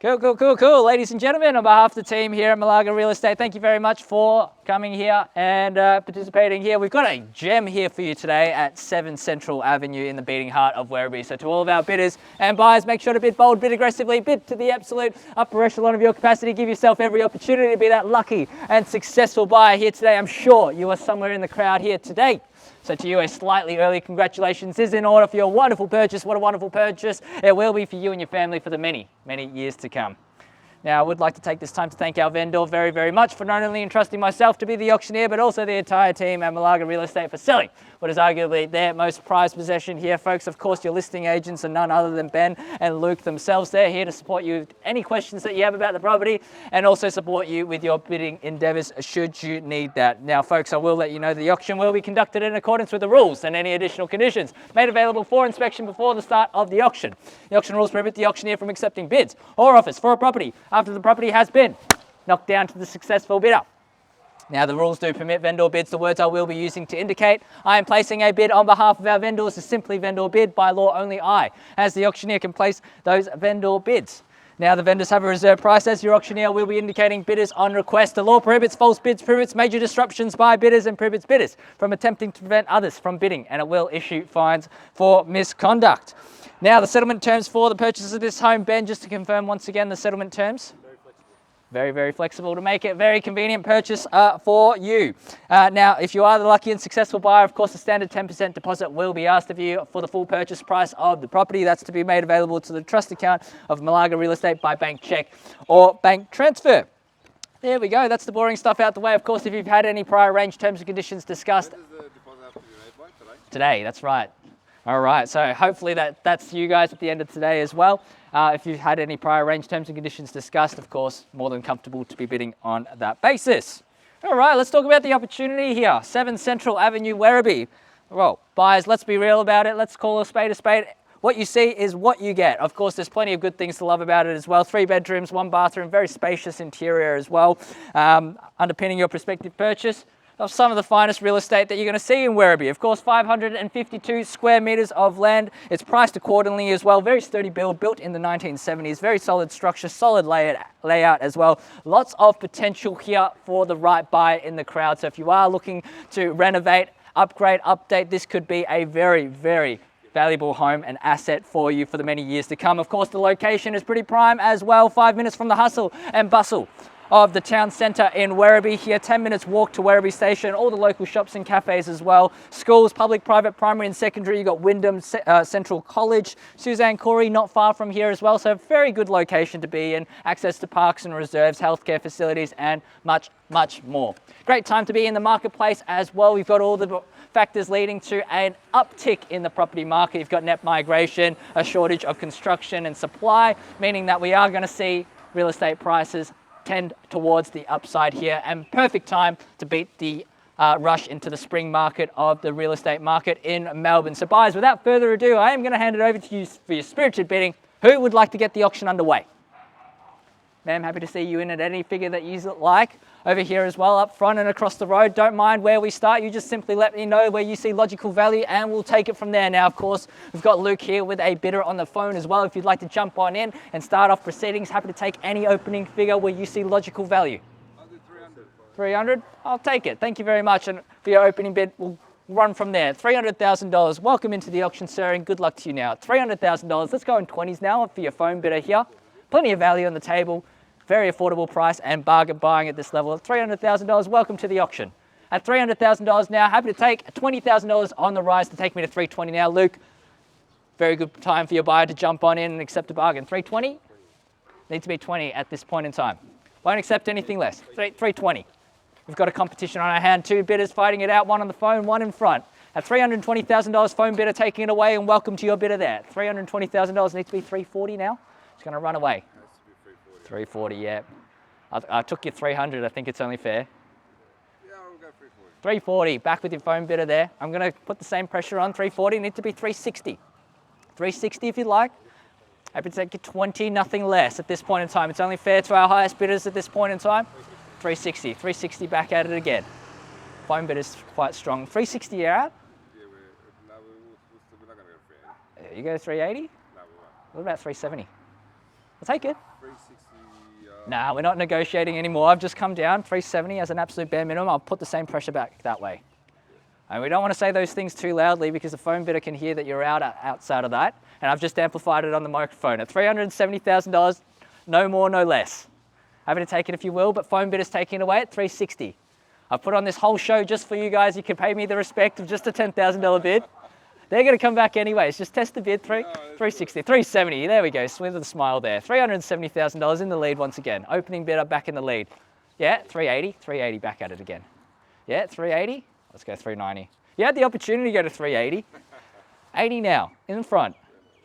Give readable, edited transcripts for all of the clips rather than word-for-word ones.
Cool. Ladies and gentlemen, on behalf of the team here at Malaga Real Estate, thank you very much for coming here and participating here. We've got a gem here for you today at 7 Central Avenue in the beating heart of Werribee. So to all of our bidders and buyers, make sure to bid bold, bid aggressively, bid to the absolute upper echelon of your capacity. Give yourself every opportunity to be that lucky and successful buyer here today. I'm sure you are somewhere in the crowd here today. So to you, a slightly early congratulations is in order for your wonderful purchase. What a wonderful purchase it will be for you and your family for the many years to come. Now, I would like to take this time to thank our vendor very much for not only entrusting myself to be the auctioneer, but also the entire team at Malaga Real Estate for selling what is arguably their most prized possession here, folks. Of course, your listing agents are none other than Ben and Luke themselves. They're here to support you with any questions that you have about the property and also support you with your bidding endeavours should you need that. Now, folks, I will let you know the auction will be conducted in accordance with the rules and any additional conditions made available for inspection before the start of the auction. The auction rules prohibit the auctioneer from accepting bids or offers for a property after the property has been knocked down to the successful bidder. Now, the rules do permit vendor bids. The words I will be using to indicate I am placing a bid on behalf of our vendors is simply vendor bid. By law, only I, as the auctioneer, can place those vendor bids. Now, the vendors have a reserve price. As your auctioneer, will be indicating bidders on request. The law prohibits false bids, prohibits major disruptions by bidders, and prohibits bidders from attempting to prevent others from bidding, and it will issue fines for misconduct. Now, the settlement terms for the purchase of this home, Ben, just to confirm once again the settlement terms. Very flexible to make it very convenient purchase for you. Now, if you are the lucky and successful buyer, of course, the standard 10% deposit will be asked of you for the full purchase price of the property. That's to be made available to the trust account of Malaga Real Estate by bank check or bank transfer. There we go. That's the boring stuff out the way. Of course, if you've had any prior arranged terms and conditions discussed. When does the deposit have to be made by today? Today, that's right. All right, so hopefully that's you guys at the end of today as well. If you've had any prior arranged terms and conditions discussed, of course, more than comfortable to be bidding on that basis. All right, let's talk about the opportunity here. 7 Central Avenue, Werribee. Well, buyers, let's be real about it. Let's call a spade a spade. What you see is what you get. Of course, there's plenty of good things to love about it as well. 3 bedrooms, 1 bathroom, very spacious interior as well, underpinning your prospective purchase of some of the finest real estate that you're going to see in Werribee. Of course, 552 square metres of land. It's priced accordingly as well. Very sturdy build, built in the 1970s. Very solid structure, solid layout as well. Lots of potential here for the right buyer in the crowd. So if you are looking to renovate, upgrade, update, this could be a very valuable home and asset for you for the many years to come. Of course, the location is pretty prime as well. 5 minutes from the hustle and bustle of the town centre in Werribee here. 10 minutes walk to Werribee Station, all the local shops and cafes as well. Schools, public, private, primary and secondary. You've got Wyndham Central College, Suzanne Corey not far from here as well. So very good location to be in. Access to parks and reserves, healthcare facilities and much more. Great time to be in the marketplace as well. We've got all the factors leading to an uptick in the property market. You've got net migration, a shortage of construction and supply, meaning that we are going to see real estate prices tend towards the upside here, and perfect time to beat the rush into the spring market of the real estate market in Melbourne. So buyers, without further ado, I am going to hand it over to you for your spirited bidding. Who would like to get the auction underway? Ma'am, happy to see you in at any figure that you like. Over here as well, up front and across the road. Don't mind where we start. You just simply let me know where you see logical value and we'll take it from there. Now, of course, we've got Luke here with a bidder on the phone as well. If you'd like to jump on in and start off proceedings, happy to take any opening figure where you see logical value. I'll do 300. 300? I'll take it. Thank you very much. And for your opening bid, we'll run from there. $300,000. Welcome into the auction, sir, and good luck to you now. $300,000. Let's go in 20s now for your phone bidder here. Plenty of value on the table. Very affordable price and bargain buying at this level. $300,000, welcome to the auction. At $300,000 now, happy to take $20,000 on the rise to take me to 320 now. Luke, very good time for your buyer to jump on in and accept a bargain. 320? Needs to be 20 at this point in time. Won't accept anything less. 320. We've got a competition on our hand. 2 bidders fighting it out, one on the phone, one in front. At $320,000, phone bidder taking it away, and welcome to your bidder there. $320,000 needs to be 340 now. It's going to run away. 340, yeah. I took you 300. I think it's only fair. Yeah, I'll go 340. 340. Back with your phone bidder there. I'm going to put the same pressure on. 340. Need to be 360. 360 if you like. Happy to take you 20, nothing less at this point in time. It's only fair to our highest bidders at this point in time. 360. 360 back at it again. Phone bidder's quite strong. 360 you're out? Yeah, we're not going to go fair. You go 380? No, we won't. What about 370? I'll take it. 360. Nah, we're not negotiating anymore. I've just come down 370 as an absolute bare minimum. I'll put the same pressure back that way. And we don't want to say those things too loudly because the phone bidder can hear that you're outside of that. And I've just amplified it on the microphone. At $370,000, no more, no less. Happy to take it if you will, but phone bidder's taking it away at 360. I've put on this whole show just for you guys. You can pay me the respect of just a $10,000 bid. They're going to come back anyways. Just test the bid. 360, 370. There we go. Swing with a smile there. $370,000 in the lead once again. Opening bidder back in the lead. Yeah, 380. 380 back at it again. Yeah, 380. Let's go 390. You had the opportunity to go to 380. 80 now in front.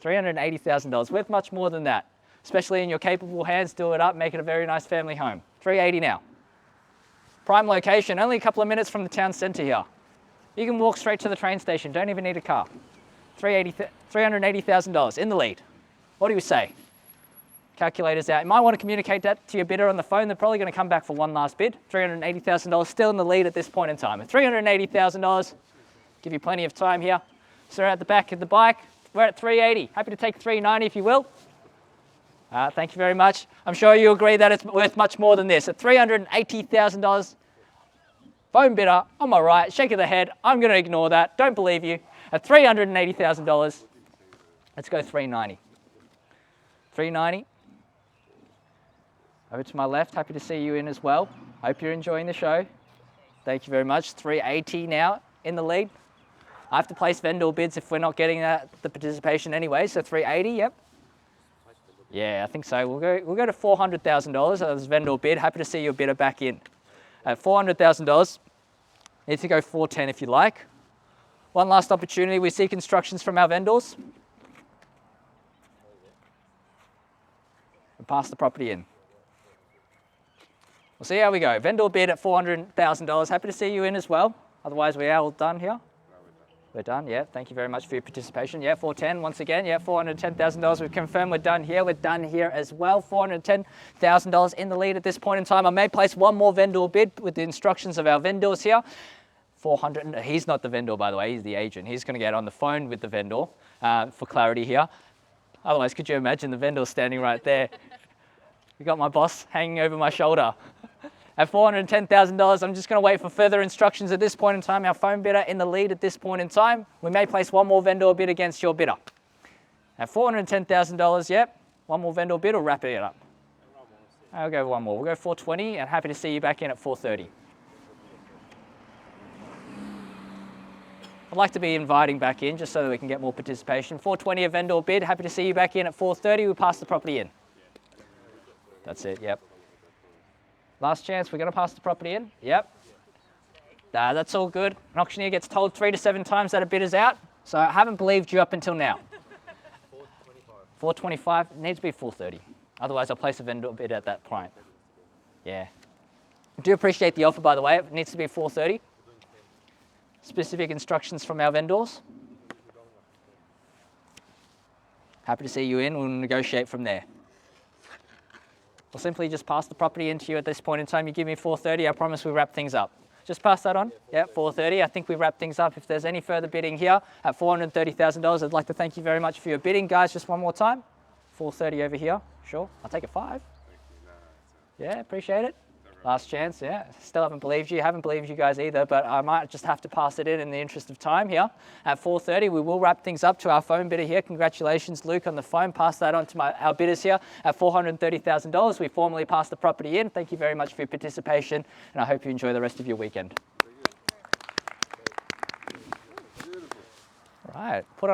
$380,000. Worth much more than that. Especially in your capable hands. Do it up. Make it a very nice family home. 380 now. Prime location. Only a couple of minutes from the town centre here. You can walk straight to the train station, don't even need a car. $380,000 in the lead. What do you say? Calculators out. You might want to communicate that to your bidder on the phone. They're probably going to come back for one last bid. $380,000 still in the lead at this point in time. At $380,000, give you plenty of time here. So at the back of the bike, we're at 380. Happy to take 390 if you will. Thank you very much. I'm sure you agree that it's worth much more than this. At $380,000, phone bidder, on my right, shake of the head. I'm going to ignore that. Don't believe you. At $380,000, let's go 390. 390. Over to my left. Happy to see you in as well. Hope you're enjoying the show. Thank you very much. 380 now in the lead. I have to place vendor bids if we're not getting the participation anyway. So 380. Yep. Yeah, I think so. We'll go to $400,000 as vendor bid. Happy to see your bidder back in. At $400,000, need to go 410 if you like. One last opportunity. We seek instructions from our vendors. And pass the property in. We'll see how we go. Vendor bid at $400,000. Happy to see you in as well. Otherwise, we are all done here. We're done, yeah. Thank you very much for your participation. Yeah, 410 once again. Yeah, $410,000. We've confirmed we're done here. We're done here as well. $410,000 in the lead at this point in time. I may place one more vendor bid with the instructions of our vendors here. 400. He's not the vendor, by the way. He's the agent. He's going to get on the phone with the vendor for clarity here. Otherwise, could you imagine the vendor standing right there? You got my boss hanging over my shoulder. At $410,000, I'm just going to wait for further instructions at this point in time. Our phone bidder in the lead at this point in time. We may place one more vendor bid against your bidder. At $410,000, yep. One more vendor bid or wrap it up? I'll go one more. We'll go 420 and happy to see you back in at 430. I'd like to be inviting back in just so that we can get more participation. 420 a vendor bid. Happy to see you back in at 430. We'll pass the property in. That's it, yep. Last chance, we're going to pass the property in. Yep. That's all good. An auctioneer gets told 3 to 7 times that a bid is out. So I haven't believed you up until now. 425. It needs to be 430. Otherwise, I'll place a vendor bid at that point. Yeah. I do appreciate the offer, by the way. It needs to be 430. Specific instructions from our vendors. Happy to see you in. We'll negotiate from there. We'll simply just pass the property into you at this point in time. You give me 430, I promise we wrap things up. Just pass that on. Yeah, 430. I think we wrap things up. If there's any further bidding here at $430,000, I'd like to thank you very much for your bidding. Guys, just one more time. 430 over here. Sure. I'll take a 5. Yeah, appreciate it. Last chance, yeah. Still haven't believed you. Haven't believed you guys either, but I might just have to pass it in the interest of time here. At 430, we will wrap things up to our phone bidder here. Congratulations, Luke, on the phone. Pass that on to our bidders here. At $430,000, we formally pass the property in. Thank you very much for your participation, and I hope you enjoy the rest of your weekend. All right. Put on